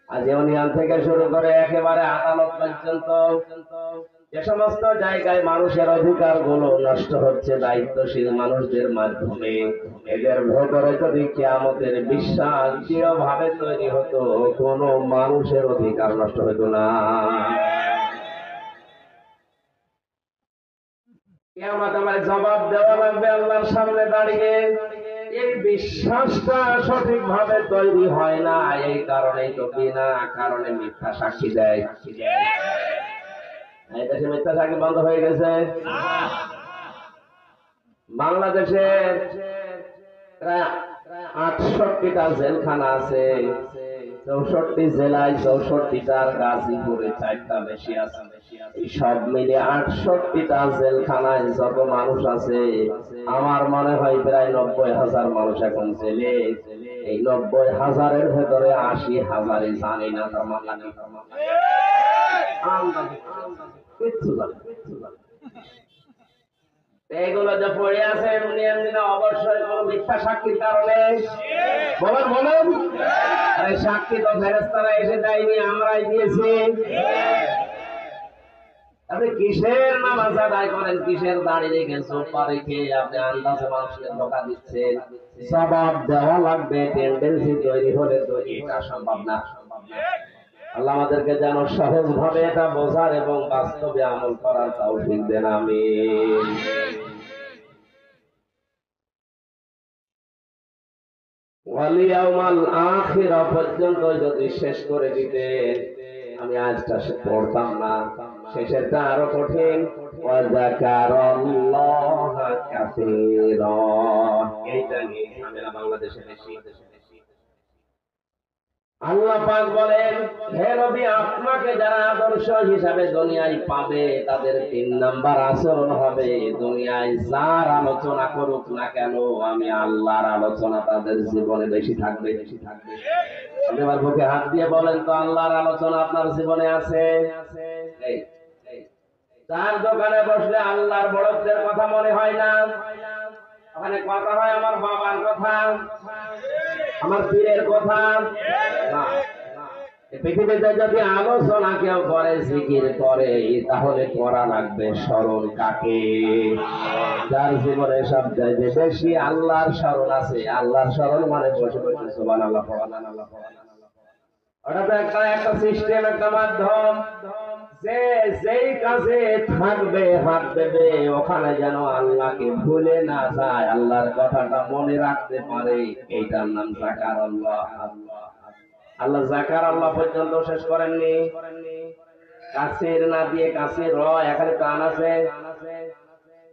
আজ ইউনিয়ন থেকে শুরু করে একেবারে আদালত পর্যন্ত যে সমস্ত জায়গায় মানুষের অধিকার গুলো নষ্ট হচ্ছে দায়িত্বশীল মানুষদের মাধ্যমে, এদের ভেতরে যদি কিয়ামতের বিশ্বাস দৃঢ়ভাবে তৈরি হতো, কোন মানুষের অধিকার নষ্ট হতো না। কিয়ামত আমার জবাব দেওয়া লাগবে আল্লাহর সামনে দাঁড়িয়ে। এই বিশ্বাসটা সঠিকভাবে তৈরি হয় না, এই কারণেই তো বিনা কারণে মিথ্যা সাক্ষী দেয়। এই দেশে মিথ্যা সাক্ষী বন্ধ হয়ে গেছে। বাংলাদেশের প্রায় 68টা জেলখানা আছে, 64 জেলায় 64টার, গাজীপুরে 4টা বেশি আছে। সব মিলে 68টা জেলখানায় যত মানুষ আছে, আমার মনে হয় প্রায় 90,000 মানুষ এখন জেলে। এই 90,000-এর ভেতরে 80,000-ই জানি না তার মামলা নেই, কিচ্ছু জানে না। এগুলো যে পড়ে আছে অবশ্যই কোন মিথ্যা সাক্ষীর কারণে। বলেন বলেন, আরে সাক্ষী তো ফেরেশতারা এসে দেয়নি, আমরাই দিয়েছি। আপনি কিসের নামাজ আদায় করেন, কিসের দাঁড়িয়ে রেখে সোফা রেখে আপনি আন্দাজে মানুষকে ধোঁকা দিচ্ছেন? জবাব দেওয়া লাগবে, টেন্ডেন্সি তৈরি হলে তো এটা সম্ভব না। আল্লাহ আমাদেরকে যেন সহজ ভাবে এটা বোঝার এবং বাস্তবে আমল করার তৌফিক দেন, আমিন। ওয়ালিয়াউমাল আখিরা পর্যন্ত যদি শেষ করে দিতেন, আমি আজটা পড়তাম না। শেষেরটা আরো কঠিন, ওয়া যাকারাল্লাহা কাসীরা। এইটা নিয়ে ঝামেলা বাংলাদেশে বেশি। আল্লাহ পাক বলেন, হে নবী, আপনাকে যারা আদর্শ হিসাবে দুনিয়ায় পাবে, তাদের 3 নাম্বার আচরণ হবে, দুনিয়ায় যার আলোচনা করুক না কেন, আমি আল্লাহর আলোচনা তাদের জীবনে বেশি থাকবে। আপনি আমার বুকে হাত দিয়ে বলেন তো, আল্লাহর আলোচনা আপনার জীবনে আছে? যার দোকানে বসলে আল্লাহর বড়ত্বের কথা মনে হয় না, ওখানে কথা হয় আমার বাবার কথা, আমার পীরের কথা না। পৃথিবীতে যদি আলোচনা কেউ করে, জিকির করে, তাহলে করা লাগবে স্মরণ কাকে? যার জীবনে সবচাইতে বেশি আল্লাহর স্মরণ আছে। আল্লাহর স্মরণ মানে বসে বসে সুবহানাল্লাহ সুবহানাল্লাহ। ওটা তো একটা সিস্টেম, একটা মাধ্যম, যে যেই কাজে থাকবে হাত দেবে, ওখানে যেন আল্লাহকে ভুলে না যায়, আল্লাহর কথাটা মনে রাখতে পারে। এইটার নাম যাকারাল্লাহ। আল্লাহ যাকারাল্লাহ পর্যন্ত শেষ করেননি। কাসির না দিয়ে কাসির র, এখানে প্রাণ আছে।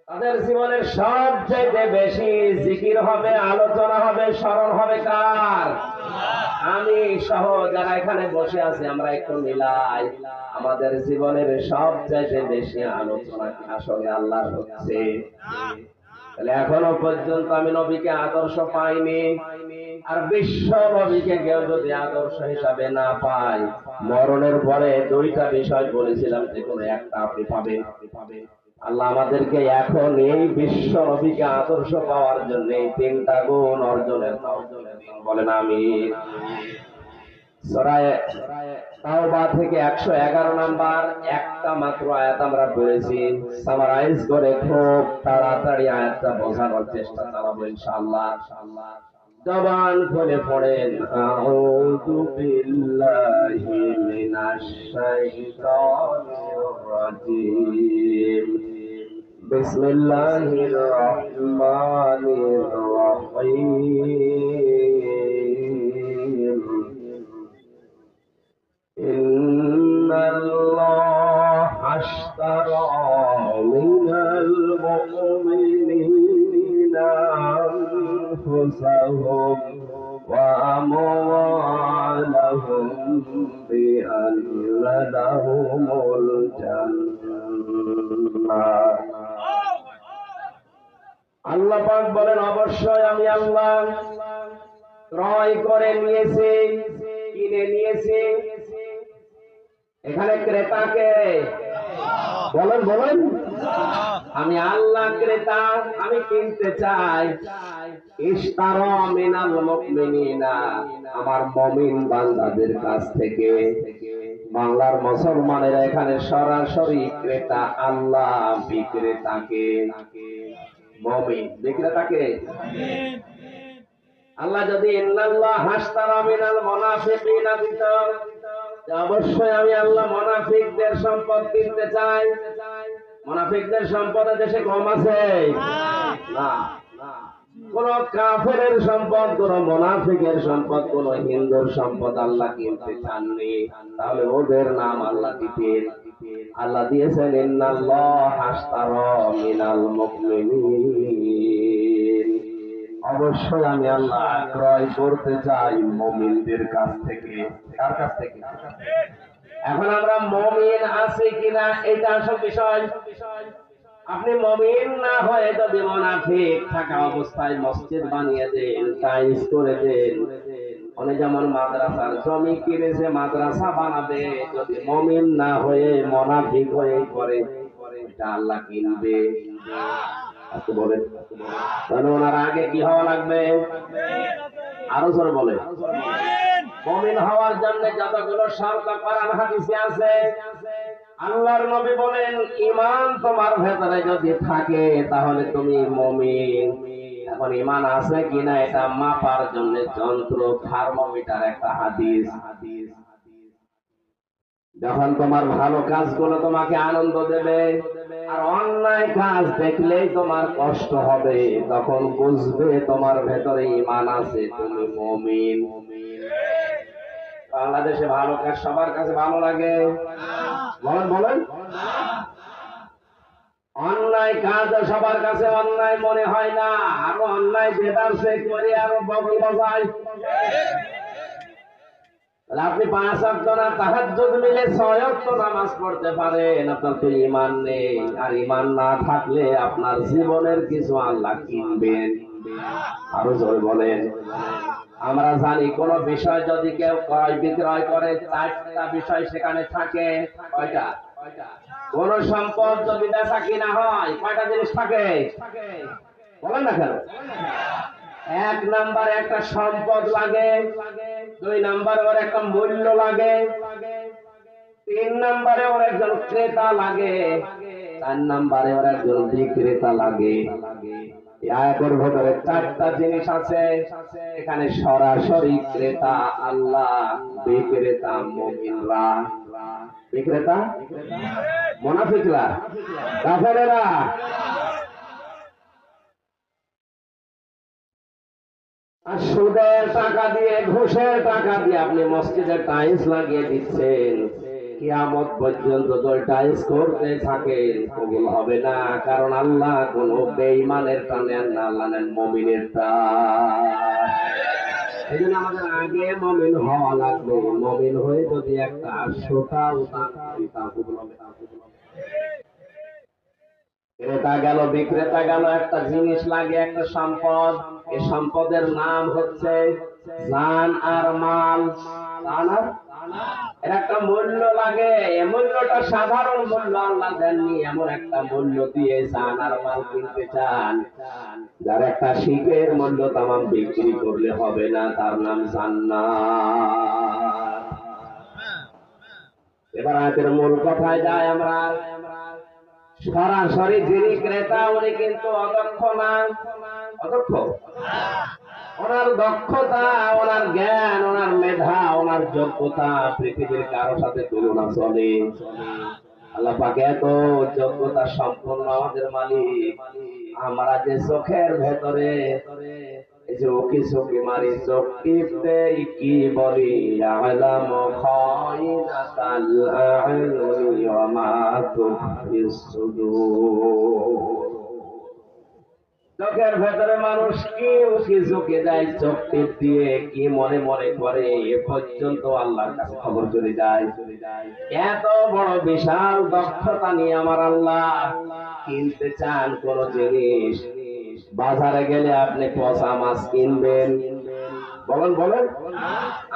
তাদের জীবনের সবচেয়ে বেশি জিকির হবে, আলোচনা হবে, স্মরণ হবে কার? আমি সহ যারা এখানে বসে আছি, আমরা একটু মিলাই, আমাদের জীবনের সবচেয়ে বেশি আলোচনা আসলে আল্লাহর হচ্ছে। তাহলে এখনো পর্যন্ত আমি নবীকে আদর্শ পাইনি, আর বিশ্ব নবীকে কেউ যদি আদর্শ হিসাবে না পায়, মরণের পরে 2টা বিষয় বলেছিলাম, যে কোনো একটা আপনি পাবেন। আল্লাহ আমাদেরকে এখন এই বিশ্ব নবীকে আদর্শ পাওয়ার জন্য 3টা গুণ অর্জনের বলেন আমিন। সূরা তাওবা থেকে 111 নাম্বার একটা মাত্র আয়াত আমরা পড়েছি, সামারাইজ করে খুব তাড়াতাড়ি আয়াতটা বোঝানোর চেষ্টা করব ইনশাআল্লাহ। জবান খুলে পড়েন, আউযু বিল্লাহি মিনাশ শাইতানির রাজীম, বিসমিল্লাহির রহমানির রহিম। ইন্নাল্লাহা আশতারা মিনাল মুমিনিনা আনফুসাহুম ওয়া আমওয়ালাহুম বিআন্না লাহুমুল জান্নাহ। আল্লাহ পাক বলেন, অবশ্যই আমি আল্লাহ ক্রয় করে নিয়েছি, কিনে নিয়েছি। এখানে ক্রেতাকে বলেন বলেন, আমি আল্লাহ ক্রেতা, আমি কিনতে চাই। ইশতারা মিনাল মুমিনিনা, আমার মুমিন বান্দাদের কাছ থেকে। বাংলার মুসলমানেরা এখানে সরাসরি ক্রেতা, আল্লাহ বিক্রেতাকে। মুমিন বিক্রেতাকে। আল্লাহ যদি ইন্নাল্লাহ হাশতারা মিনাল মুনাফিকিনা দিত, অবশ্যই আমি আল্লাহ মুনাফিকদের সম্পদ কিনতে চাই। মুনাফিকদের সম্পদ দেশে কম আছে না। কোন কাফেরের সম্পদ, কোন মুনাফিকের সম্পদ, কোন হিন্দুর সম্পদ আল্লাহ কিনতে চাননি, তাহলে ওদের নাম আল্লাহ দিতেন। আল্লাহ দিয়েছেন ইন্নাল্লাহ হাশতারা মিনাল মুমিনিন, অবশ্যই আমি আল্লাহ ক্রয় করতে চাই মুমিনদের কাছ থেকে। কার কাছ থেকে? এখন আমরা মুমিন আছি কিনা এটা আসল বিষয়। আপনি মুমিন না হয়ে যদি মুনাফিক থাকা অবস্থায় মসজিদ বানিয়ে দেন, টাইলস করে দেন, উনি যেমন মাদ্রাসার জমি কিনেছে মাদ্রাসা বানাবে, যদি মুমিন না হয়ে মুনাফিক হয়ে করে, এটা আল্লাহ কিনবে? বলেন, তাহলে ওনার আগে কি হওয়া লাগবে? আরো জোরে বলে। মুমিন হওয়ার জন্য যতগুলো শর্ত কোরআন হাদিসে আছে, আল্লাহর নবী বলেন ঈমান তোমার ভেতরে যদি থাকে তাহলে তুমি মুমিন। এখন ঈমান আছে কিনা এটা মাপার জন্য যন্ত্র থার্মোমিটার একটা হাদিস। যখন তোমার ভালো কাজগুলো তোমাকে আনন্দ দেবে আর অন্যায় কাজ দেখলেই তোমার কষ্ট হবে, তখন বুঝবে তোমার ভেতরে ঈমান আছে, তুমি মুমিন। বাংলাদেশে ভালো কাজ সবার কাছে ভালো লাগে? বলেন বলেন। অন্যায় কাজ সবার কাছে অন্যায় মনে হয় না, আরো অন্যায় বেদারসে করে আরো বগল বাজায়। আপনি 5 ওয়াক্ত না তাহাজ্জুদ মিলে 6 ওয়াক্ত নামাজ পড়তে পারেন, আপনার তো ঈমান নেই। আর ঈমান না থাকলে আপনার জীবনের কিছু আল্লাহ কিনবেন। আরো জোরে বলেন। আমরা জানি কোন বিষয় যদি কেউ ক্রয় বিক্রয় করে, 4টা বিষয় সেখানে থাকে। কয়টা? কোন সম্পদ যদি বেচা কিনা হয়, কয়টা জিনিস থাকে? বলেন না কেন? 1 নম্বরে একটা সম্পদ লাগে, 2 নম্বরে ওর একটা মূল্য লাগে, 3 নম্বরে ওর একজন ক্রেতা লাগে, 4 নম্বরে ওর একজন বিক্রেতা লাগে। আয়াতের ভিতরে 4টা জিনিস আছে। এখানে সরাসরি ক্রেতা আল্লাহ, বিক্রেতা মুমিনরা। বিক্রেতা মুনাফিকরা, কাফেরেরা। আর সুদের টাকা দিয়ে, ঘুষের টাকা দিয়ে আপনি মসজিদে টাইলস লাগিয়ে দিচ্ছেন, কিয়ামত পর্যন্ত তো টাইলস করতে থাকেন, কবুল হবে না। কারণ আল্লাহ কোন বেঈমানের টানে না, আল্লাহ নেন মুমিনের টান। এই জন্য আমাদের আগে মুমিন হওয়া লাগবে। মুমিন হয়ে যদি একটা সোটা উদান করি, তা কবুল হবে না। ক্রেতা গেল, বিক্রেতা গেল, একটা জিনিস লাগে, একটা সম্পদ। এই সম্পদের নাম হচ্ছে জান আর মাল। এর একটা মূল্য লাগে, এই মূল্যটা সাধারণ মূল্য আল্লাহ দেননি, এমন একটা মূল্য দিয়ে জান আর মাল কিনতে চান যার একটা শিখের মূল্য তামাম বিক্রি করলে হবে না, তার নাম জান্নাত। এবার আয়াতের মূল কথায় যায় আমরা। সরাসরি যিনি ক্রেতা উনি কিন্তু অদক্ষ না। অদক্ষ? ওনার দক্ষতা, ওনার জ্ঞান, ওনার মেধা, ওনার যোগ্যতা পৃথিবীর কারো সাথে তুলনা চলে। আল্লাহ পাক এত যোগ্যতা সম্পন্ন আমাদের মালিক। আমরা যে চোখের ভেতরে এই যে ওকে চোখে মারি, চোখ টিপতে কি বলি, আলাম খায়নাতাল আ'য়ুনি ওয়া মা তুখফিস সুদূর। চোখের ভেতরে মানুষ কি উকি চোখে যায়, চোখ টিপ দিয়ে কি মনে মনে করে, এ পর্যন্ত আল্লাহর কাছে খবর চলে যায়। এত বড় বিশাল দক্ষতা নিয়ে আমার আল্লাহ কিনতে চান কোন জিনিস। বাজারে গেলে আপনি পচা মাছ কিনবেন, বলেন বলেন,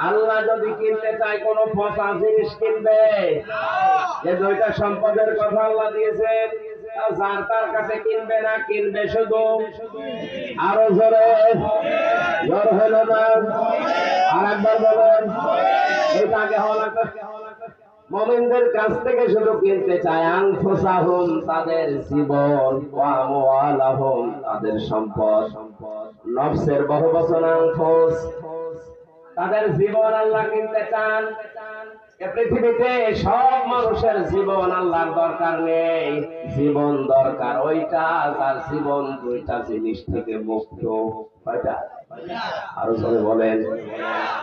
আল্লাহ যদি কিনতে চায় কোন পচা জিনিস কিনবে? যে দুইটা সম্পদের কথা আল্লাহ দিয়েছেন, যার তার কাছে কিনবে না, কিনবে শুধু আরো জোরে, জোর হলো না, আর একবার বলেন, এটা আগে হলো না। মুমিনদের কাছ থেকে শুধু কিনতে চায় আনফুসাহুম, তাদের জীবন, ওয়া আমওয়ালাহুম, তাদের সম্পদ। নফসের বহু বচন আনফুস, তাদের জীবন আল্লাহ কিনতে চান। এ পৃথিবীতে সব মানুষের জীবন আল্লাহর দরকার নেই, জীবন দরকার ওইটা যার জীবন দুইটা জিনিস থেকে মুক্ত। কয়টা? আরো জোরে বলেন।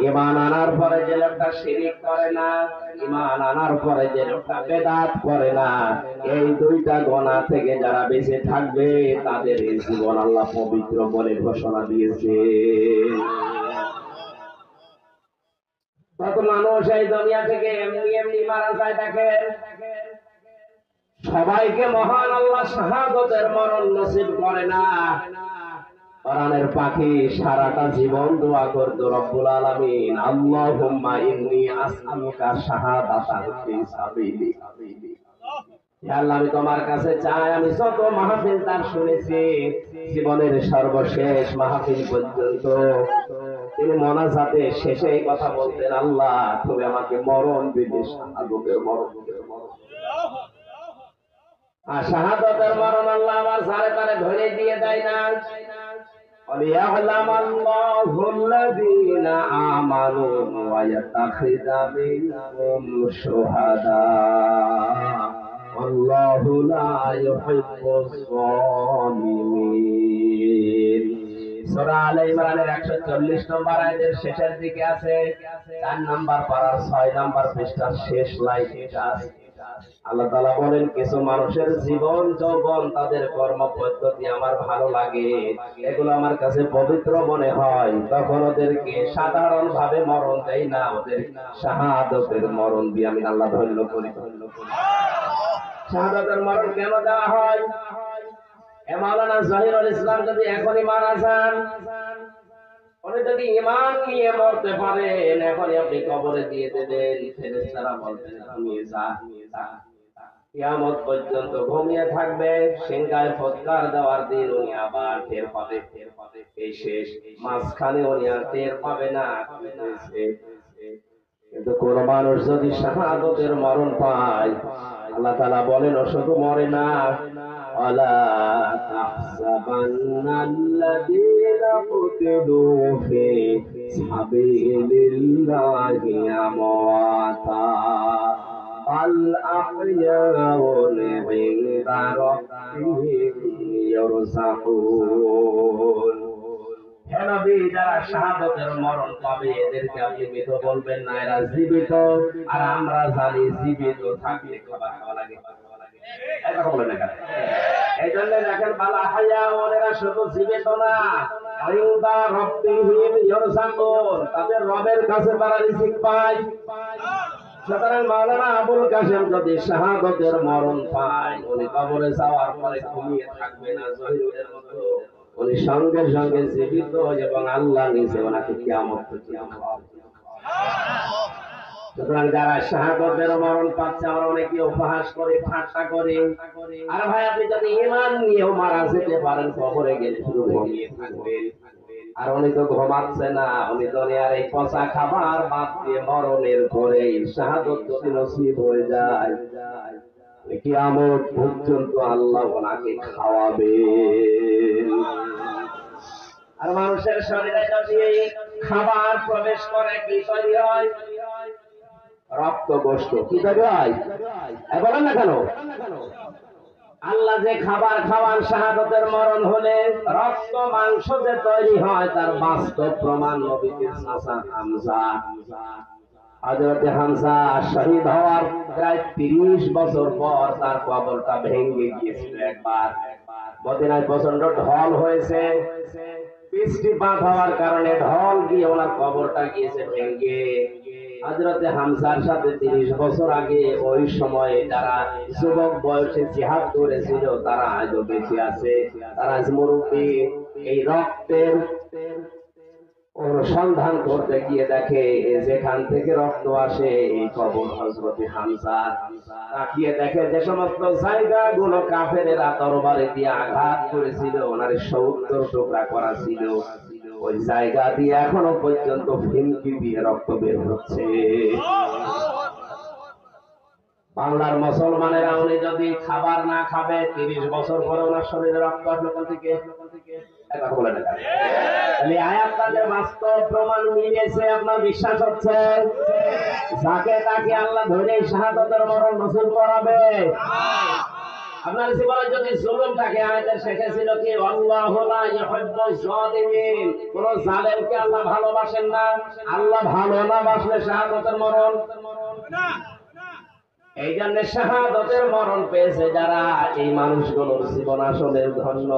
ঈমান আনার পরে যে লোকটা শিরিক করে না, ঈমান আনার পরে যে লোকটা বেদাত করে না, এই দুইটা গুনাহ থেকে যারা বেঁচে থাকবে তাদের এই জীবন আল্লাহ পবিত্র বলে ঘোষণা দিয়েছে। কত মানুষ এই দুনিয়া থেকে এমনি এমনি মারা যায় দেখেন। সবাইকে মহান আল্লাহ শাহাদাতের মরণ নসিব করে না। কোরআনের পাখি সারাটা জীবন দোয়া করতো রব্বুল আলামিন, আল্লাহুম্মা ইন্নী আসআলুকা শাহাদাতান ফি সাবিলিক। হে আল্লাহ, আমি তোমার কাছে চাই, আমি যত মাহফিল তার শুনেছি, জীবনের সর্বশেষ মাহফিল পর্যন্ত তিনি মোনাজাতে শেষে এই কথা বলতেন, আল্লাহ তুমি আমাকে মরণ দিবে, শাহাদাতের মরণ। আর শাহাদাতের মরণ আল্লাহ আমার সারে তারে ধরে দিয়ে দেয় না। وَلِيَعْلَمَ اللَّهُ الَّذِينَ آمَنُوا وَيَتَّخِذَ مِنكُمْ شُهَدَاءَ وَاللَّهُ لَا يُحِبُّ الظَّالِمِينَ। সূরা আলে ইমরানের 140 নম্বর আয়াতের শেষের দিকে আছে, 4 নম্বর পারার 6 নম্বর পৃষ্ঠার শেষ লাইন এটা আছে। আল্লাহ তাআলা বলেন, কিছু মানুষের জীবন যৌবন, তাদের কর্ম পদ্ধতি আমার ভালো লাগে, এগুলো আমার কাছে পবিত্র মনে হয়, তখন ওদেরকে সাধারণ ভাবে মরণ দেই না, ওদের শাহাদাতের মরণ দিয়ে আমি আল্লাহ ধন্য করি। শাহাদাতের মরণ কেন দেওয়া হয়? মাওলানা জহিরুল ইসলাম যদি এখনই মারা যান, উনি যদি ঈমান নিয়ে মরতে পারেন, এখনই আপনি কবরে দিয়ে দেবেন, ফেরেশতারা বলবেন তুমি যা, কিয়ামত পর্যন্ত ঘুমিয়ে থাকবে, সিংহায় ফৎকার দেওয়ার দিন উনি আবার টের পাবে, এই শেষ, মাঝখানে উনি আর টের পাবে না। কিন্তু কোন মানুষ যদি শাহাদাতের মরণ পায়, আল্লাহ তাআলা বলেন ও শুধু মরে না, ওয়ালা তাহসাবান্নাল্লাযীনা কুতিলু ফি সাবিলিল্লাহি আমওয়াতা বাল আহইয়াউন ইনদা রাব্বিহিম ইরযাকুন। হে নবী, যারা শাহাদাতের মরণ পাবে এদেরকে আপনি মৃত বলবেন না, এরা জীবিত। আর আমরা জানি জীবিত থাকলে খাবার খাওয়া লাগে, এটা বলেন না। এই জন্য দেখেন, বালা হায়া ওরা শুধু জীবিত না, ইনদা রাব্বিহিম ইরযাকুন, তাদের রবের কাছে তারা রিজিক পায়। সুতরাং মাওলানা আবুল কাসেম যদি শাহাদাতের মরণ পায়, উনি কবরে যাওয়ার পরে ঘুমিয়ে থাকবে না জহিরুলের মতো, উনি সঙ্গে সঙ্গে জীবিত এবং আল্লাহ নিজে ওনাকে কিয়ামত পর্যন্ত। সুতরাং যারা শাহাদাতের মরণ পাচ্ছে, আমরা অনেকে উপহাস করে, ঠাট্টা করে, আর ভাই আপনি যদি ঈমান নিয়েও মারা যেতে পারেন, কবরে গেলে শুধু ঘুমিয়ে থাকবেন। আর উনি তো ঘুমাচ্ছে না, উনি দুনিয়ার এই পচা খাবার বাদ দিয়ে মরণের পরে শাহাদাত যদি নসিব হয়ে যায়, কিয়ামত পর্যন্ত আল্লাহ ওনাকে খাওয়াবেন। আর মানুষের শরীরে যদি খাবার প্রবেশ করে, কি তৈরি হয়? রক্ত গোশত। কি তৈরি হয়? বলেন না কেন? আল্লাহ যে খাবার খাওয়ান শাহাদাতের মরণ হলে, রক্ত মাংস যে তৈরি হয়, তার বাস্তব প্রমাণ নবীর চাচা হামজা। হযরত হামজা শহীদ হওয়ার প্রায় 30 বছর পর তার কবরটা ভেঙে গিয়েছিল একবার। মদিনায় প্রচন্ড ঢল হয়েছে, বৃষ্টিপাত হওয়ার কারণে ঢল গিয়ে ওনার কবরটা গিয়েছে ভেঙে। হযরত হামজার সাথে 30 বছর আগে ওই সময়ে যারা যুবক বয়সে জিহাদ করেছিল, তারা আজও বেঁচে আছে, তারা আজ মুরব্বী। এই রক্তের অনুসন্ধান করতে গিয়ে দেখে যেখান থেকে রক্ত আসে এই কবর হযরত হামজা। তাকিয়ে দেখে যে সমস্ত জায়গাগুলো কাফেরেরা তরবারি দিয়ে আঘাত করেছিল, ওনার 70 টুকরা করা ছিল, ওই জায়গা দিয়ে এখনো পর্যন্ত ফিনকি দিয়ে রক্ত বের হচ্ছে। বাংলার মুসলমানেরা উনি যদি খাবার না খাবে 30 বছর পরে ওনার শরীরে রক্ত আসলো কোথা থেকে? কথা বলে না। তাহলে আয়াতটা যে বাস্তব প্রমাণ মিলেছে আপনার বিশ্বাস হচ্ছে? যাকে তাকে আল্লাহ ধরে শাহাদাতের মরণ নসিব করাবে। আপনার জীবনে যদি জুলুম থাকে, আয়াতের শেষে ছিল কি আল্লাহু লা ইউহিব্বুজ জালিমিন, কোন জালেমকে আল্লাহ ভালোবাসেন না। আল্লাহ ভালো না বাসলে শাহাদাতের মরণ না। এই জন্য শাহাদাতের মরণ পেয়েছে যারা, এই মানুষগুলোর জীবন আসলে ধন্য।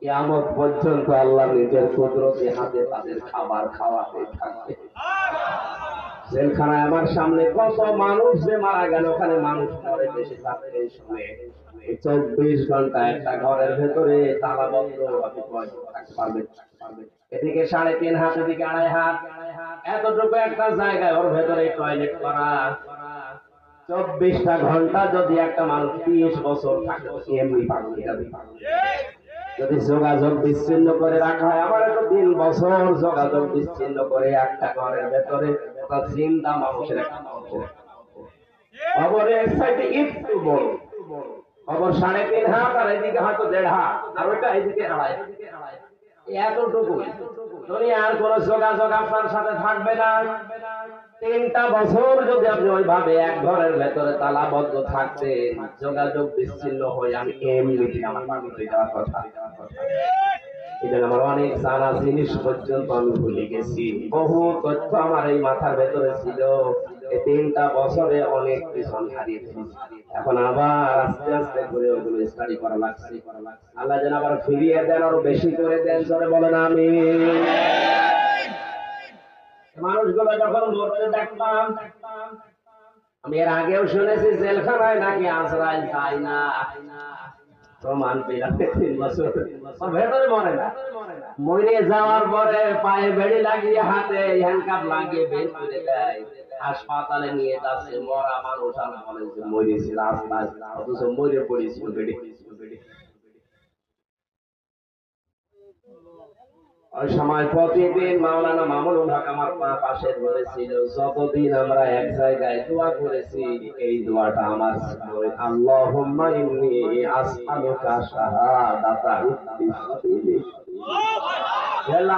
কিয়ামত পর্যন্ত আল্লাহ নিজের কুদরতি হাতে তাদের খাবার খাওয়াতে থাকবে। জেলখানায় আমার সামনে কত মানুষ যে মারা গেল, ওখানে মানুষ মরে বেশি থাকতে শুনে 24 ঘন্টা একটা ঘরের ভেতরে তালাবদ্ধ, আপনি থাকতে পারবেন? এদিকে 3.5 হাত, এদিকে 2.5 হাত, এতটুকু একটা জায়গায় ওর ভেতরে টয়লেট করা। 24টা ঘন্টা যদি একটা মানুষ 30 বছর থাকে, এমনি পাগল যাবে। যদি যোগাযোগ বিচ্ছিন্ন করে রাখা হয়, আমার তো 3 বছর যোগাযোগ বিচ্ছিন্ন করে একটা ঘরের ভেতরে একটা জিন্দা মানুষের একটা খবরের সাইডে একটু বড় খবর 3.5 হাত, আর এদিকে হয়তো 1.5 হাত, আর ওইটা এদিকে 2.5। এতটুকু দুনিয়ার কোন যোগাযোগ আপনার সাথে থাকবে না। 3টা বছর যদি আপনি ওইভাবে এক ঘরের ভেতরে তালাবদ্ধ থাকতে, যোগাযোগ বিচ্ছিন্ন হয়ে আমি এমনিতে আমার পাগল হয়ে যাওয়ার কথা। এই জন্য আমার অনেক জানা জিনিস পর্যন্ত আমি ভুলে গেছি। বহু তথ্য আমার এই মাথার ভেতরে ছিল, এই 3টা বছরে অনেক কিছু হারিয়ে ফেলেছি। এখন আবার আস্তে আস্তে করে ওগুলো স্টাডি করা লাগছে। আল্লাহ যেন আবার ফিরিয়ে দেন, আরো বেশি করে দেন, জোরে বলেন আমিন। মানুষগুলো যখন মরতে দেখতাম, আমি এর আগেও শুনেছি জেলখানায় নাকি আজরাইল যায় না, প্রমাণ পেলাম 3 বছর ভেতরে মরে না। মরে যাওয়ার পরে পায়ে বেড়ি লাগিয়ে, হাতে হ্যান্ডকাপ লাগিয়ে বের করে দেয়, হাসপাতালে নিয়ে যাচ্ছে। মরা মানুষ আর বলে যে মরেছি রাস্তায়, অথচ মরে পড়েছিল বেড়ি। ওই সময় প্রতিদিন মাওলানা মামুনুল হক আমার পাশে রয়েছিল। যতদিন আমরা এক জায়গায় দোয়া করেছি, এই দোয়াটা আমার আল্লাহুম্মা ইন্নী আসআলুকা শাহাদাতা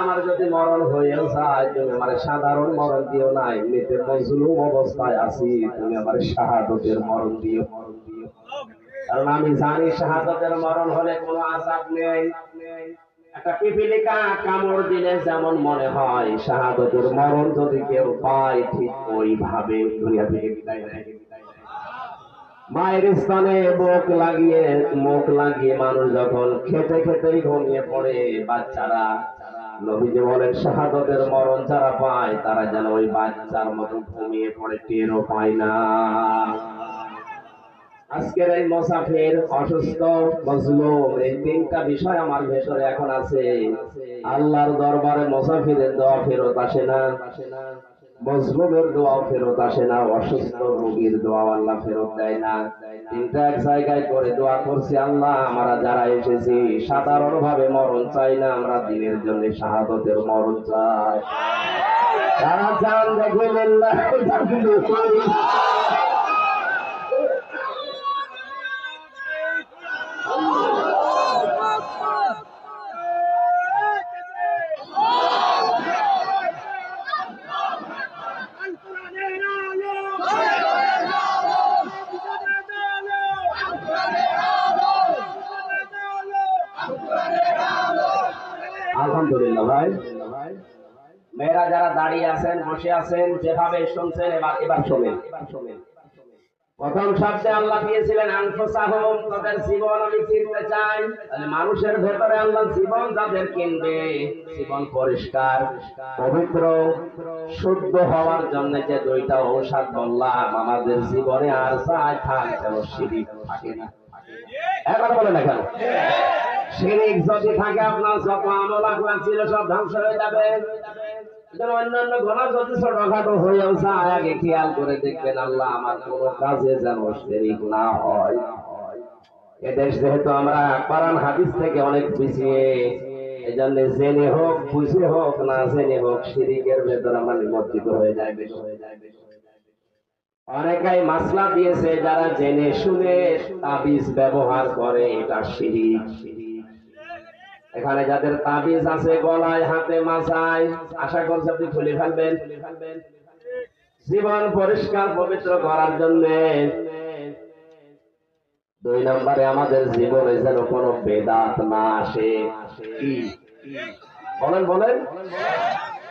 আমার যদি মরণ হয়েও যায়, তুমি আমার সাধারণ মরণ দিও না, এমনিতে মজলুম অবস্থায় আছি, তুমি আমার শাহাদাতের মরণ দিও। কারণ আমি জানি শাহাদাতের মরণ হলে কোনো আযাব নেই। একটা পিপিলিকা কামড় দিলে যেমন মনে হয়, শাহাদাতের মরণ যদি কেউ পায়, ঠিক ওইভাবে দুনিয়া থেকে বিদায় নেয়। মায়ের স্থানে মুখ লাগিয়ে মানুষ যখন খেতে খেতেই ঘুমিয়ে পড়ে, বাচ্চারা, নবীজি বলেন শাহাদাতের মরণ যারা পায় তারা যেন ওই বাচ্চার মতো ঘুমিয়ে পড়ে, টেরও পায় না। আজকের এই মুসাফির, অসুস্থ, মজলুম, এই 3টা বিষয় আমার ভেতরে এখন আছে। আল্লাহর দরবারে মুসাফিরের দোয়া ফেরত আসে না, মজলুমের দোয়া ফেরত আসে না, অসুস্থ রোগীর দোয়া আল্লাহ ফেরত দেয় না। 3টা এক জায়গায় করে দোয়া করছি, আল্লাহ আমরা যারা এসেছি সাধারণ ভাবে মরণ চাই না, আমরা দিনের জন্য শাহাদাতের মরণ চাই। যারা চান দেখবেন আলহামদুলিল্লাহ। ভাই মেয়েরা যারা দাঁড়িয়ে আছেন, বসে আছেন, যেভাবে শুনছেন, এবার শোনেন। প্রথম শব্দে আল্লাহ দিয়েছিলেন আনফুসাহুম, তাদের জীবন আমি কিনতে চাই। তাহলে মানুষের ভেতরে আল্লাহ জীবন যাদের কিনবে, জীবন পরিষ্কার পবিত্র শুদ্ধ হওয়ার জন্য যে 2টা ঔষধ বললাম, আমাদের জীবনে আর চাই থাকতে শিরিক থাকে না। এখন বলে না কেন? শিরিক যদি থাকে আপনার যত আমল আকরাম ছিল সব ধ্বংস হয়ে যাবে। অন্যান্য গুনাহ যদি ছোটখাটো হয়েও যায় আগে খেয়াল করে দেখবেন আল্লাহ আমার কোনো কাজে যেন শরীক না হয়। এদেশ যেহেতু আমরা কোরআন হাদিস থেকে অনেক পিছিয়ে, এই জন্য জেনে হোক বুঝে হোক না জেনে হোক শিরিকের ভেতর আমরা নিমজ্জিত হয়ে যায়। অনেকাই মাসলা দিয়েছে যারা জেনে শুনে তাবিজ ব্যবহার করে, এটা শিরিক। এখানে যাদের তাবিজ আছে গলায় হাতে মাথায়, আশা করছি আপনি খুলে ফেলবেন জীবন পরিষ্কার পবিত্র করার জন্য। 2 নম্বরে আমাদের জীবনে যেন কোনো বেদাত না আসে। কি বলেন বলেন?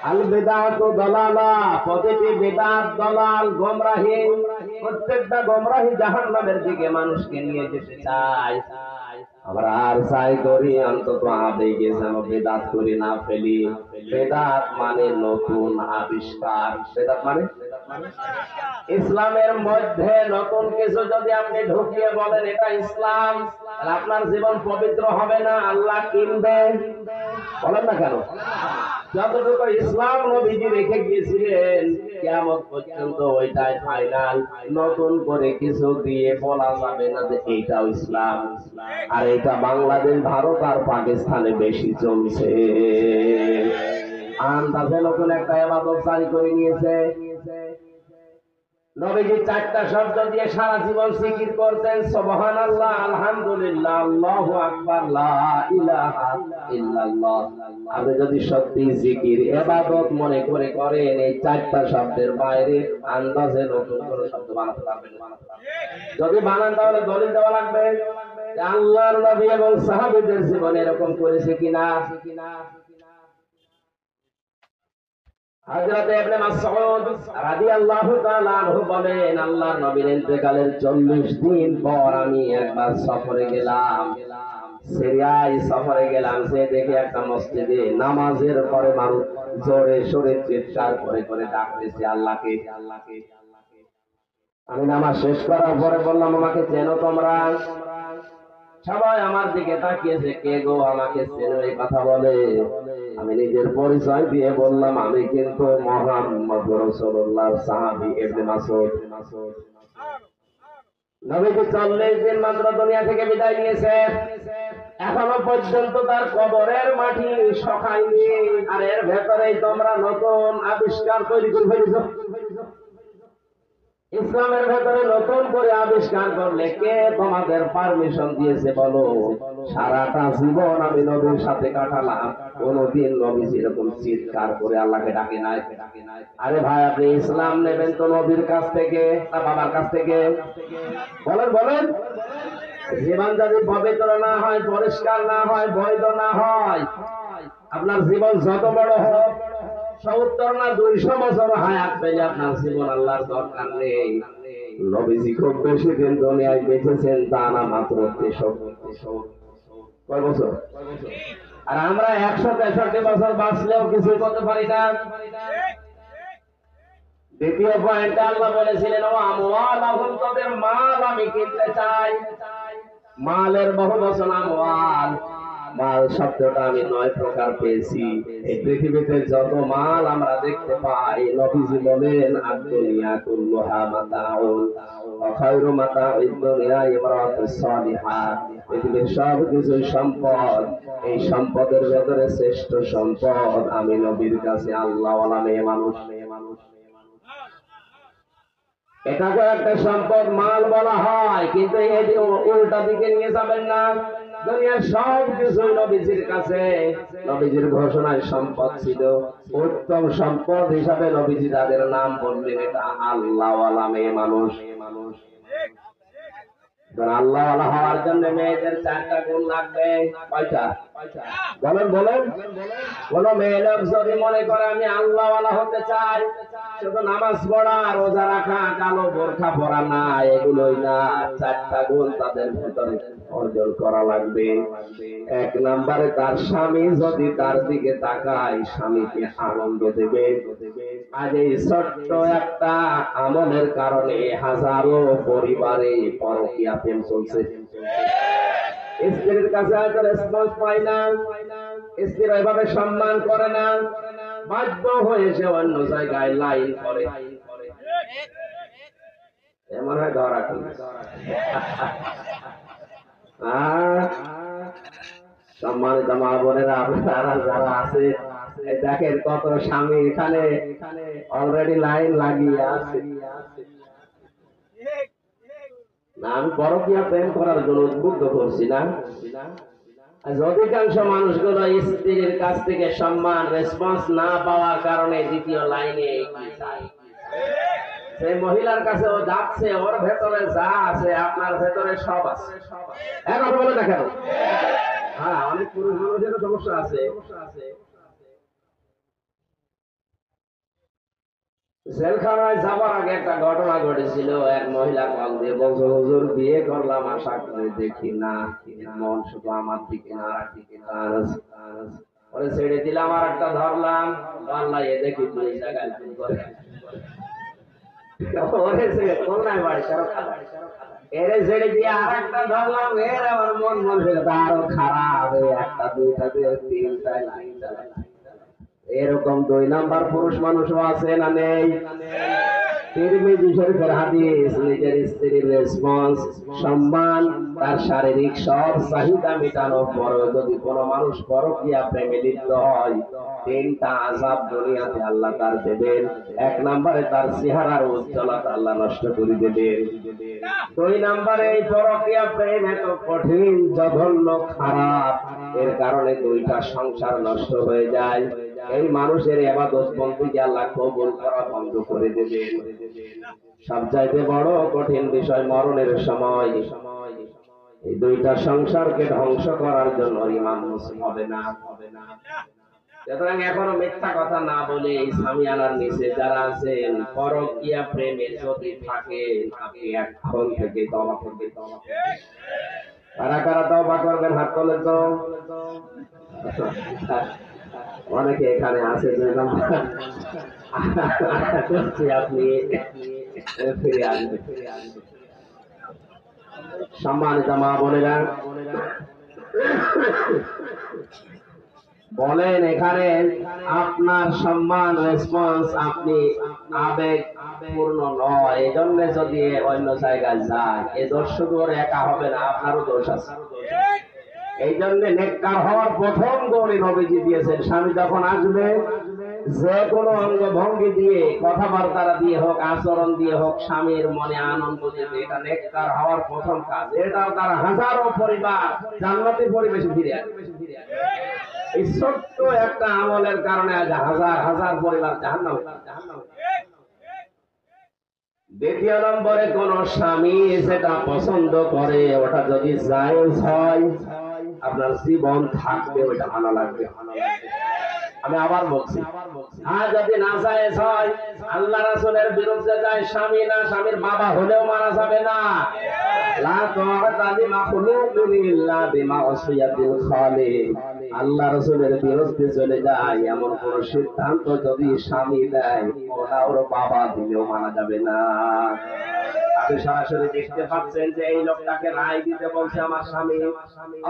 আল বেদাত দালালা, প্রতিটি বেদাত দলাল, গোমরাহি। প্রত্যেকটা গোমরাহি জাহান্নামের দিকে মানুষকে নিয়ে যেতে চায়। আমরা আর চাই করি অন্তত আবেগে যেন বেদাত করে না ফেলি। বেদাত মানে নতুন আবিষ্কার। বেদাত মানে ইসলামের মধ্যে নতুন কিছু যদি আপনি ঢুকিয়ে বলেন এটা ইসলাম, তাহলে আপনার জীবন পবিত্র হবে না, আল্লাহ কিনবেন। বলেন না কেন? যতটুকু ইসলাম নবীজি রেখে গিয়েছিলেন কিয়ামত পর্যন্ত ওইটাই ফাইনাল। নতুন করে কিছু দিয়ে বলা যাবে না যে এইটাও ইসলাম। আর এটা বাংলাদেশ, ভারত আর পাকিস্তানে বেশি চলছে। আন্দাজে নতুন একটা ইবাদত জারি করে নিয়েছে। নবীজি 4টা শব্দ দিয়ে সারা জীবন জিকির করতেন, সুবহানাল্লাহ, আলহামদুলিল্লাহ, আল্লাহু আকবার, লা ইলাহা ইল্লাল্লাহ। আপনি যদি সত্যি জিকির ইবাদত মনে করে করেন, এই 4টা শব্দের বাইরে আন্দাজে নতুন কোনো শব্দ বানাতে পারবেন না। যদি বানান তাহলে দলিল দেওয়া লাগবে যে আল্লাহর নবী এবং সাহাবীদের জীবনে এরকম করেছে কিনা। হযরত ইবনে মাসউদ রাদিয়াল্লাহু তাআলা আনহু বলেন, আল্লাহর নবীর ইন্তেকালের 40 দিন পর আমি একবার সফরে গেলাম, সিরিয়ায় সফরে গেলাম। সে দেখে একটা মসজিদে নামাজের পরে মানুষ জোরে সোরে চিৎকার করে করে ডাকতেছে আল্লাহকে। আমি নামাজ শেষ করার পরে বললাম, আমাকে চেনো তোমরা? সবাই আমার দিকে তাকিয়েছে, কে গো, আমাকে চেনো? এই কথা বলে। আমি নিজের পরিচয় দিয়ে বললাম, আমি কিন্তু মুহাম্মদ রাসূলুল্লাহর সাহাবী ইবনে মাসউদ। নবীজি 40 দিন মাত্র দুনিয়া থেকে বিদায় নিয়েছে, এখনো পর্যন্ত তার কবরের মাটি শুকায়নি। আর এর ভেতরেই তোমরা নতুন আবিষ্কার তৈরি করে ফেলেছো। ইসলামের ভেতরে নতুন করে আবিষ্কার করলে কে তোমাদের পারমিশন দিয়েছে বলো? সারাটা জীবন আমি নবীর সাথে কাটালাম, কোনদিন নবী এরকম চিৎকার করে আল্লাহকে ডাকে নাই। আরে ভাই, আপনি ইসলাম নেবেন তো নবীর কাছ থেকে না বাবার কাছ থেকে? বলেন বলেন। জীবন যদি পবিত্র না হয়, পরিষ্কার না হয়, বৈধ না হয়, আপনার জীবন যত বড় হোক, 70 না 200 বছর হায়াত পেলে আপনার জীবন আল্লাহর দরকার নেই। নবীজি খুব বেশি দিন দুনিয়ায় বেঁচেছেন তা না, মাত্র 63 কয় বছর। আর আমরা 163 বছর বাঁচলেও কিছু করতে পারি না। দ্বিতীয় পয়েন্টে আল্লাহ বলেছিলেন, ও আমওয়ালাহুম, তাদের মাল আমি কিনতে চাই। মালের বহু বচন আমওয়াল। মাল শব্দটা আমি 9 প্রকার পেয়েছি। এই পৃথিবীতে যত মাল আমরা দেখতে পাই, নবীজি বলেন, আদ-দুনিয়া কুল্লুহা মাতাউন ওয়া খায়রু মাতাউদ দুনিয়া ইমরাতুস সালিহা। পৃথিবীর সব কিছু সম্পদ, এই সম্পদের ভেতরে শ্রেষ্ঠ সম্পদ আমি নবীর কাছে আল্লাহওয়ালা মেয়ে মানুষ। এটাকে একটা সম্পদ মাল বলা হয়, কিন্তু এই উল্টা দিকে নিয়ে যাবেন না। দুনিয়ার সব কিছু নবীজির কাছে, নবীজির ঘোষণায় সম্পদ ছিল। উত্তম সম্পদ হিসাবে নবীজি তাদের নাম বললেন, এটা আল্লাহওয়ালা মেয়ে মানুষ। আল্লাহওয়ালা হওয়ার জন্য মেয়েদের 4টা গুণ লাগবে। কয়টা? বলেন বলেন। কোন মেয়ে লোক যদি মনে করে আমি আল্লাহওয়ালা হতে চাই, শুধু নামাজ পড়া, রোজা রাখা, কালো বোরখা পরা না, এগুলোই না। 4টা গুণ তাদের ভিতরে অর্জন করা লাগবে। 1 নম্বরে তার স্বামী যদি তার দিকে তাকায়, স্বামীকে আনন্দ দেবে। আজ এই ছোট্ট একটা আমলের কারণে হাজারো পরিবারে পরকীয়া প্রেম চলছে। স্ত্রীর কাছে হয়তো রেসপন্স পায় না, স্ত্রীর এভাবে সম্মান করে না, বাধ্য হয়ে সে অন্য জায়গায় লাইন করে, এমন হয় ধরা খেলে। সম্মানিত মা বোনেরা, আপনারা যারা আছে দেখেন কত স্বামী এখানে অলরেডি লাইন লাগিয়ে আছে। না, আমি পরকীয়া প্রেম করার জন্য উদ্বুদ্ধ করছি না। অধিকাংশ মানুষগুলো স্ত্রীর কাছ থেকে সম্মান রেসপন্স না পাওয়ার কারণে দ্বিতীয় লাইনে এগিয়ে যায়। সেই মহিলার কাছে ও যাচ্ছে, ওর ভেতরে যা আছে আপনার ভেতরে সব আছে। এখন বলে না কেন? হ্যাঁ, অনেক পুরুষ মানুষেরও সমস্যা আছে। জেলখানায় যাবার আগে একটা ঘটনা ঘটেছিল। এক মহিলা কল দিয়ে বলছে, হুজুর বিয়ে করলাম, আশা করে দেখি না মন শুধু আমার দিকে না, আর দিকে ওরে ছেড়ে দিলাম, আর একটা ধরলাম, আল্লাহ এ দেখি দুই জায়গায় করে এরে ছেড়ে দিয়ে আর একটা ধরলাম, এর আমার মন আরো খারাপ, একটা দুইটা তিনটা এরকম 2 নাম্বার পুরুষ মানুষও আছে না নেই? তিরমিজি শরীফের হাদিস, নিজের স্ত্রীর রেসপন্স, সম্মান, তার শারীরিক সব চাহিদা মেটানোর পরেও যদি কোনো মানুষ পরকীয়া প্রেমে লিপ্ত হয়, 3টা আযাব দুনিয়াতে আল্লাহ তার দেবেন। 1 নম্বরে তার চেহারার উজ্জ্বলতা আল্লাহ নষ্ট করে দেবেন। 2 নম্বরে এই পরকীয়া প্রেম এত কঠিন, জঘন্য, খারাপ, এর কারণে 2টা সংসার নষ্ট হয়ে যায়। এই মানুষের ইবাদত বন্দেগী আল্লাহ কবুল করা বন্ধ করে দেবেন। সবচাইতে বড় কঠিন বিষয় মরণের সময় এই 2টা সংসারকে ধ্বংস করার জন্য ইমান মুসলিম হবে না। সুতরাং এখনো মিথ্যা কথা না বলে এই সামিয়ানার নিচে যারা আছেন, পরকীয়া প্রেমে যদি থাকে, আপনি এখন থেকে তওবা করবেন। কারা কারা তওবা করবেন হাত তোলেন তো। অনেকে এখানে আছে, 2 নম্বর আপনি ফিরে আসবেন। সম্মানিত মা বোনেরা, বলেন এখানে আপনার সম্মান রেসপন্স আপনি আবেগ পূর্ণ নয়, এই জন্য যদি অন্য জায়গায় যায়, এ দোষ শুধু ওর একা হবে না, আপনারও দোষ আছে। এই জন্য নেককার হওয়ার প্রথম গুণ নবীজি দিয়েছেন, স্বামী যখন আসবে যে কোনো অঙ্গ ভঙ্গি দিয়ে, কথাবার্তা দিয়ে হোক, আচরণ দিয়ে হোক, স্বামীর মনে আনন্দ দেবে, এটা নেককার হওয়ার প্রথম কাজ। এটা তার হাজারো পরিবার জান্নাতি পরিবেশে ফিরে আসবে। এই ছোট্ট একটা আমলের কারণে আজ হাজার হাজার পরিবার জাহান্নামে। 2 নম্বরে কোন স্বামী যেটা পছন্দ করে ওটা যদি জায়েজ হয়, আপনার জীবন থাকবে, ওইটা ভালো লাগবে। আমি আবার বলছি, আর যদি না জায়েজ হয়, আল্লাহ রাসূলের বিরুদ্ধে যায় স্বামী, না স্বামীর বাবা হলেও মারা যাবে না। লা তাআতা লিমাখলুকিন ইল্লা বিমাসিয়াতিল খালিক। আল্লাহ রাসূলের বিরুদ্ধে চলে যায় এমন কোন সিদ্ধান্ত যদি স্বামী দেয়, ওর বাবা দিলেও মানা যাবে না। আপনি সরাসরি দেখতে পাচ্ছেন যে এই লোকটাকে রায় দিতে বলছে আমার স্বামী,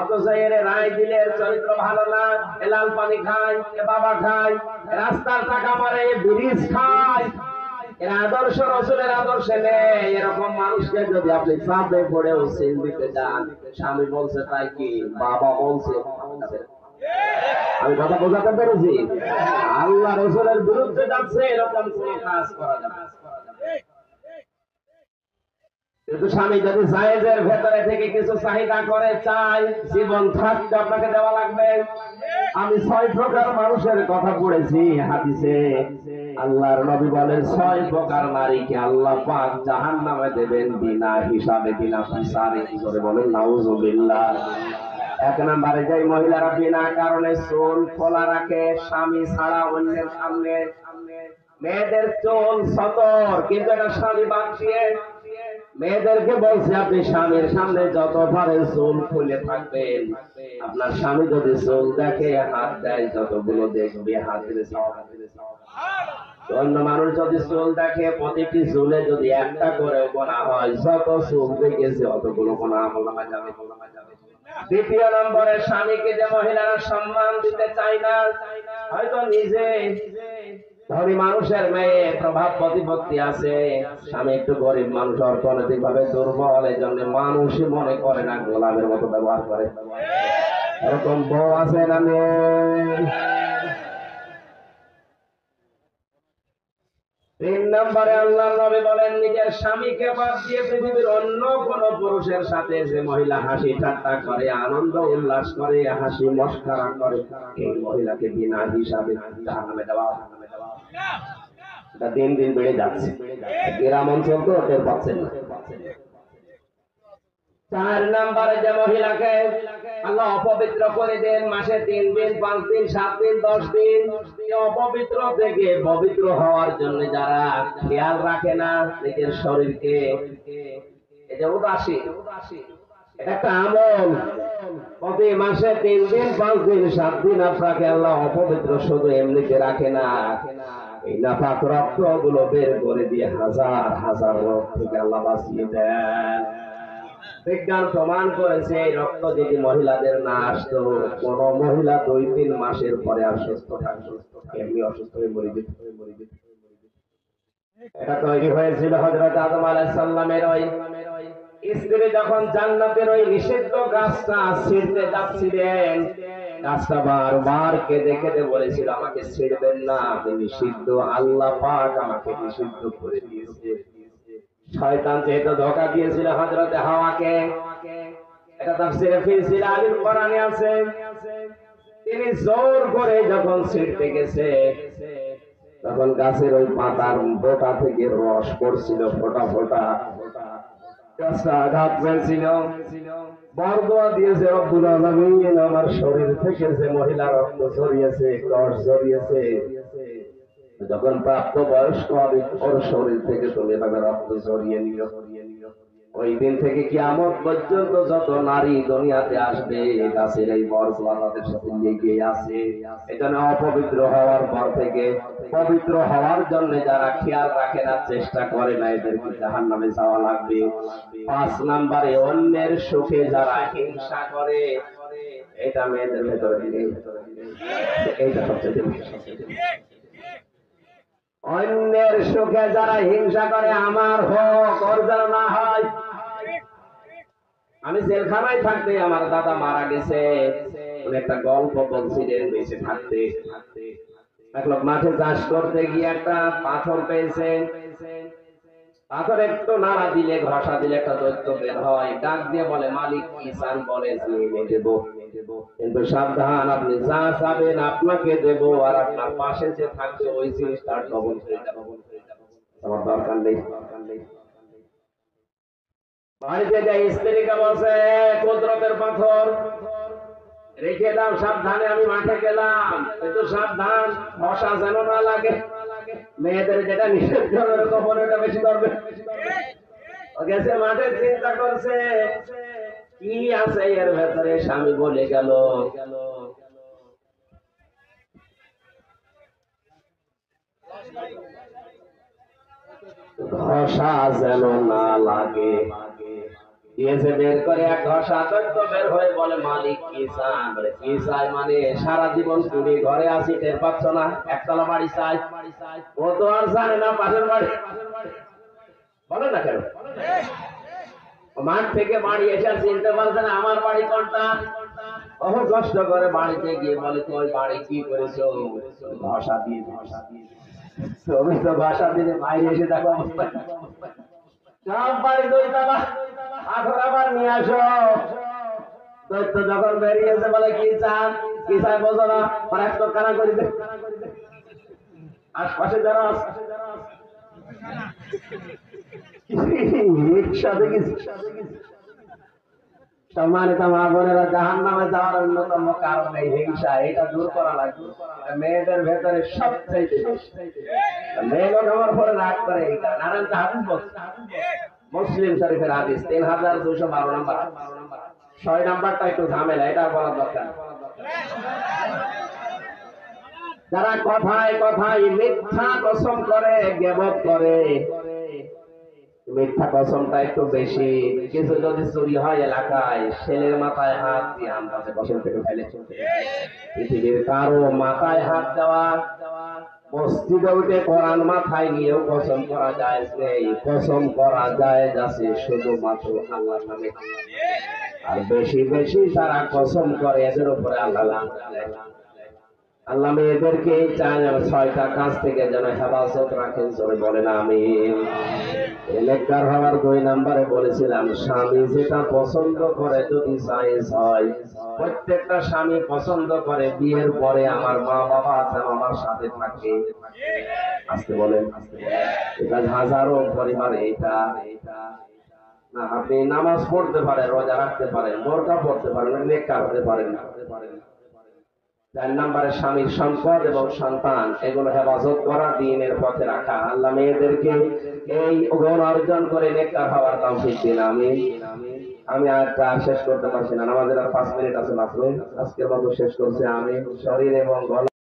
অথচ এর রায় দিলে চরিত্র ভালো না, লাল পানি খায়, বাবা খায়, রাস্তার টাকা মারে, ব্রিজ খায়, এর আদর্শ রাসূলের আদর্শে নেই। এরকম মানুষকে যদি আপনি চাপে পড়ে উচিত দিতে যান, স্বামী বলছে তাই কি, বাবা বলছে, আমি কথা বোঝাতে পেরেছি? আল্লাহ রাসূলের বিরুদ্ধে যাচ্ছে, এরকম কোন কাজ করা যাবে না। কিন্তু স্বামী যদি জায়েজের ভেতরে থেকে কিছু চাহিদা করে, চাই, জীবন থাকতে আপনাকে দেওয়া লাগবে। আমি 6 প্রকার মানুষের কথা পড়েছি হাদিসে। আল্লাহর নবী বলেন 6 প্রকার নারীকে আল্লাহ পাক জাহান্নামে দেবেন বিনা হিসাবে, বিনা বিচারে। কি করে বলেন নাউজুবিল্লাহ। 1 নম্বরে যে মহিলারা বিনা কারণে চুল খোলা রাখে স্বামী ছাড়া অন্যের সামনে, মেয়েদের চুল সতর, কিন্তু এটা স্বামী বাদ দিয়ে মেয়েদেরকে বলছে আপনি স্বামীর সামনে যত পারেন চুল খুলে থাকবেন। আপনার স্বামী যদি চুল দেখে, হাত দেয়, যতগুলো দেখবে হাতের সওয়াব। অন্য মানুষ যদি চুল দেখে, প্রতিটি চুলে যদি একটা করে গোনা হয়, যত চুল দেখেছে অতগুলো গোনা আমল নামায় যাবে। দ্বিতীয় নম্বরে স্বামীকে যে মহিলারা সম্মান দিতে চায় না, হয়তো নিজে ধনী মানুষের মেয়ে, প্রভাব প্রতিপত্তি আছে, স্বামী একটু গরিব মানুষ, অর্থনৈতিক ভাবে দুর্বল, এই জন্য মানুষই মনে করে না, গোলামের মতো ব্যবহার করে। এরকম বউ আছে না? তিন নম্বরে আল্লাহর নবী বলেন, নিজের স্বামীকে বাদ দিয়ে পৃথিবীর অন্য কোন পুরুষের সাথে যে মহিলা হাসি ঠাট্টা করে, আনন্দ উল্লাস করে, হাসি মস্করা করে, এই মহিলাকে বিনা হিসাবে জাহান্নামে দেওয়া। এটা দিন দিন বেড়ে যাচ্ছে, গ্রাম অঞ্চল তো টের পাচ্ছেন না। চার নম্বরে যে মহিলাকে আল্লাহ অপবিত্র করে দেন, মাসে 3 দিন, 5 দিন, 7 দিন, 10 দিন, অপবিত্র থেকে পবিত্র হওয়ার জন্য যারা খেয়াল রাখে না নিজের শরীরকে, এটা উদাসী, এটা একটা আমল। প্রতি মাসে 3 দিন, 5 দিন, 7 দিন আপনাকে আল্লাহ অপবিত্র শুধু এমনিতে রাখে না, এই নাপাক রক্ত গুলো বের করে দিয়ে হাজার হাজার রোগ থেকে আল্লাহ বাঁচিয়ে দেন। বিজ্ঞান প্রমাণ করেছে এই রক্ত যদি মহিলাদের না আসতো, কোন মহিলা 2-3 মাসের পরে আর সুস্থ থাকতো, এমনি অসুস্থ হয়ে মরে যেত। এটা তৈরি হয়েছিল হযরত আদম আলাইহিস সালামের ওই স্ত্রী যখন জান্নাতের ওই নিষিদ্ধ গাছটা ছিঁড়তে যাচ্ছিলেন, গাছটা বারবার কেঁদে কেঁদে বলেছিল, আমাকে ছিঁড়বেন না, আমি নিষিদ্ধ, আল্লাহ পাক আমাকে নিষিদ্ধ করে দিয়েছে। শয়তান যেহেতু ধোঁকা দিয়েছিল হযরত হাওয়াকে, এটা তাফসীরে ফিরসিল আলীর কোরআনে আছে, তিনি জোর করে যখন ছিঁড়তে গেছে, তখন গাছের ওই পাতার বোটা থেকে রস পড়ছিল ফোঁটা ফোঁটা, গাছটা আঘাত পেয়েছিল। বরদোয়া দিয়েছে রব্বুল আলামিন, আমার শরীর থেকে যে মহিলা রক্ত ঝরিয়েছে, রস ঝরিয়েছে, যখন প্রাপ্ত বয়স্ক হবে ওর শরীর থেকে তুমি এভাবে রক্ত ঝরিয়ে নিও। ওই দিন থেকে কিয়ামত পর্যন্ত যত নারী দুনিয়াতে আসবে, গাছের এই বরগুলা তাদের সাথে লেগে আছে। এখানে অপবিত্র হওয়ার পর থেকে পবিত্র হওয়ার জন্য যারা খেয়াল রাখে না, চেষ্টা করে না, এদেরকে জাহান্নামে যাওয়া লাগবে। 5 নম্বরে অন্যের সুখে যারা হিংসা করে, এটা মেয়েদের ভেতরে নেই, এইটা সবচেয়ে অন্যের সুখে যারা হিংসা করে, আমার হোক ওর যেন না হয়। আমি জেলখানায় থাকতে আমার দাদা মারা গেছে, একটা গল্প বলছিলেন, বেঁচে থাকতে এক লোক মাঠে চাষ করতে গিয়ে একটা পাথর পেয়েছে, পাথর একটু নাড়া দিলে, ঘষা দিলে একটা দৈত্য বের হয়, ডাক দিয়ে বলে, মালিক কি চান বলে, নিয়ে দেবো, কিন্তু সাবধান, আপনি যা চাবেন আপনাকে দেবো, আর আপনার পাশে যে থাকবে ওই জিনিসটা ডবল হয়ে যাবে, আমার দরকার নেই। বাড়িতে যাই স্ত্রীকে বলছে, কুদরতের পাথর রেখে দাও, সাবধানে আমি মাঠে গেলাম, কিন্তু সাবধান মশা যেন না লাগে। মেয়েদের যেটা নিষেধ করবে তখন এটা বেশি করবে। গেছে মাঠে, চিন্তা করছে কি আছে এর ভেতরে, স্বামী বলে গেল, ঘষা যেন না লাগে। দিয়েছে বের করে এক ঘষা, দৈত্য বের হয়ে বলে, মালিক কি চান? কি চাই মানে, সারা জীবন তুমি ঘরে আসি টের পাচ্ছ না, একতলা বাড়ি চাই। ও তো আর জানে না পাশের বাড়ি, বলে না কেন, মাঠ থেকে বাড়ি এসে চিনতে পারছে না আমার বাড়ি কোনটা। বহু কষ্ট করে বাড়িতে গিয়ে বলে, তুই বাড়ি কি করেছো? ঘষা দিয়ে, তুমি তো ঘষা দিলে বাইরে এসে দেখো সব বাড়ি দইতালা, পাথর আবার নিয়ে আসো। দৈত্য যখন বেরিয়েছে বলে, কি চান? কি চাই বোঝো না, আর এক কানা করে দে। আশপাশে যারা সাথে কিছু সম্মানিত মা বোনেরা, জাহান্নামে যাওয়ার অন্যতম কারণ এই হিংসা, এটা দূর করা লাগবে। মেয়েদের ভেতরে সবচেয়ে মেয়ে লোক আমার পরে রাগ করে এই কারণে। আর একটা হাদিস বলছে, মুসলিম শরীফের হাদিস 3212 নম্বর, 6 নাম্বারটা একটু ঝামেলা, এটা বলার দরকার। যারা কথায় কথায় মিথ্যা কসম করে, গীবত করে, মিথ্যা কসমটা একটু বেশি। কিছু যদি চুরি হয় এলাকায়, ছেলের মাথায় হাত দিয়ে আন্দাজে বসেন থেকে ফেলে। পৃথিবীর কারো মাথায় হাত দেওয়া, মসজিদে উঠে কোরআন মাথায় নিয়েও কসম করা যায় নেই। কসম করা যায় যাচ্ছে শুধুমাত্র আল্লাহর নামে। আর বেশি বেশি যারা কসম করে এদের উপরে আল্লাহ লানত দেয়। আল্লাহ মেয়েদেরকে চাই যেন 6টা কাজ থেকে যেন হেফাজত রাখেন, জোরে বলেন আমিন। নেককার হওয়ার 2 নম্বরে বলেছিলাম, স্বামী যেটা পছন্দ করে যদি জায়েজ হয়। প্রত্যেকটা স্বামী পছন্দ করে বিয়ের পরে আমার মা বাবা যেন আমার সাথে থাকে। আস্তে বলেন, এটা হাজারো পরিবারে এটা না। আপনি নামাজ পড়তে পারেন, রোজা রাখতে পারেন, বোরকা পড়তে পারেন, নেককার হতে পারেন না। 4 নম্বরে স্বামীর সম্পদ এবং সন্তান এগুলো হেফাজত করা, দ্বীনের পথে রাখা। আল্লাহ মেয়েদেরকে এই গুণ অর্জন করে নেককার হওয়ার তৌফিক দিন আমিন। আমি আর শেষ করতে পারছি না, আমাদের আর 5 মিনিট আছে মাত্র। আজকের মতো শেষ করছি আমি। শরীর এবং গলা